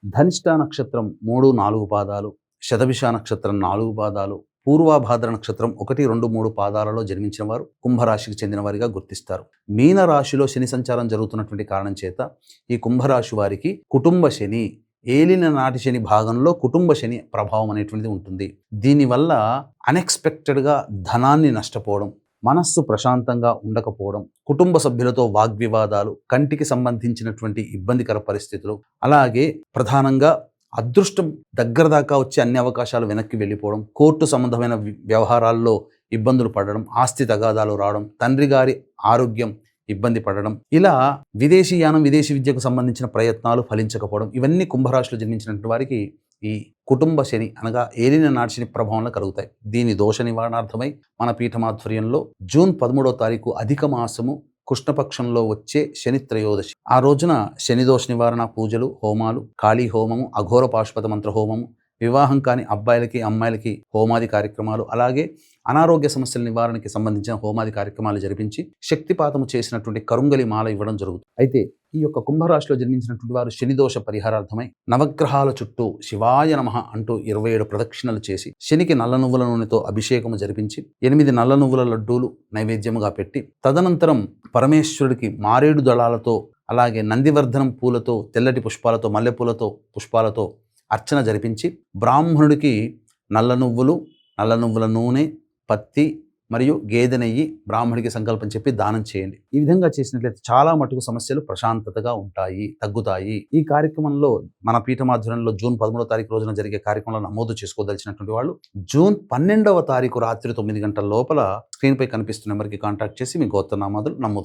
ధనిష్ట నక్షత్రం 3, 4 పాదాలు, శతభిష నక్షత్రం 4 పాదాలు, పూర్వభాద్ర నక్షత్రం 1, 2, 3 పాదాలలో జన్మించిన వారు కుంభరాశికి చెందిన వారిగా గుర్తిస్తారు. మీన రాశిలో శని సంచారం జరుగుతున్నటువంటి కారణం చేత ఈ కుంభరాశి వారికి కుటుంబ శని, ఏలిన నాటి శని భాగంలో కుటుంబ శని ప్రభావం అనేటువంటిది ఉంటుంది. దీనివల్ల అన్ఎక్స్పెక్టెడ్గా ధనాన్ని నష్టపోవడం, మనస్సు ప్రశాంతంగా ఉండకపోవడం, కుటుంబ సభ్యులతో వాగ్వివాదాలు, కంటికి సంబంధించినటువంటి ఇబ్బందికర పరిస్థితులు, అలాగే ప్రధానంగా అదృష్టం దగ్గర దాకా వచ్చి అన్ని అవకాశాలు వెనక్కి వెళ్ళిపోవడం, కోర్టు సంబంధమైన వ్యవహారాల్లో ఇబ్బందులు పడడం, ఆస్తి తగాదాలు రావడం, తండ్రి గారి ఆరోగ్యం ఇబ్బంది పడడం, ఇలా విదేశీయానం, విదేశీ విద్యకు సంబంధించిన ప్రయత్నాలు ఫలించకపోవడం, ఇవన్నీ కుంభరాశిలో జన్మించినటువంటి వారికి ఈ కుటుంబ శని అనగా ఏలిన నాటి శని ప్రభావంలో కలుగుతాయి. దీని దోష నివారణార్థమై మన పీఠమాధ్వర్యంలో జూన్ 13వ తారీఖు అధిక మాసము కృష్ణపక్షంలో వచ్చే శని త్రయోదశి, ఆ రోజున శని దోష నివారణ పూజలు, హోమాలు, కాళీ హోమము, అఘోర పాశుపత మంత్ర హోమము, వివాహం కాని అబ్బాయిలకి అమ్మాయిలకి హోమాది కార్యక్రమాలు, అలాగే అనారోగ్య సమస్యల నివారణకి సంబంధించిన హోమాది కార్యక్రమాలు జరిపించి శక్తిపాతము చేసినటువంటి కరుంగలి మాల ఇవ్వడం జరుగుతుంది. అయితే ఈ యొక్క కుంభరాశిలో జన్మించినటువంటి వారు శనిదోష పరిహారార్థమై నవగ్రహాల చుట్టూ శివాయ నమః అంటూ 27 ప్రదక్షిణలు చేసి శనికి నల్ల నువ్వుల నూనెతో అభిషేకము జరిపించి 8 నల్ల నువ్వుల లడ్డూలు నైవేద్యముగా పెట్టి తదనంతరం పరమేశ్వరుడికి మారేడు దళాలతో, అలాగే నందివర్ధనం పూలతో, తెల్లటి పుష్పాలతో, మల్లెపూలతో, పుష్పాలతో అర్చన జరిపించి బ్రాహ్మణుడికి నల్ల నువ్వుల నూనె, పత్తి మరియు గేదె నెయ్యి బ్రాహ్మడికి సంకల్పం చెప్పి దానం చేయండి. ఈ విధంగా చేసినట్లయితే చాలా మటుకు సమస్యలు ప్రశాంతతగా ఉంటాయి, తగ్గుతాయి. ఈ కార్యక్రమంలో మన పీఠమాధ్వర్యంలో జూన్ 13వ తారీఖు రోజున జరిగే కార్యక్రమంలో నమోదు చేసుకోదలిచినటువంటి వాళ్ళు జూన్ 12వ తారీఖు రాత్రి 9 గంటల లోపల స్క్రీన్పై కనిపిస్తున్న నెంబర్కి కాంటాక్ట్ చేసి మీ గోత్రనామాదులు నమోదు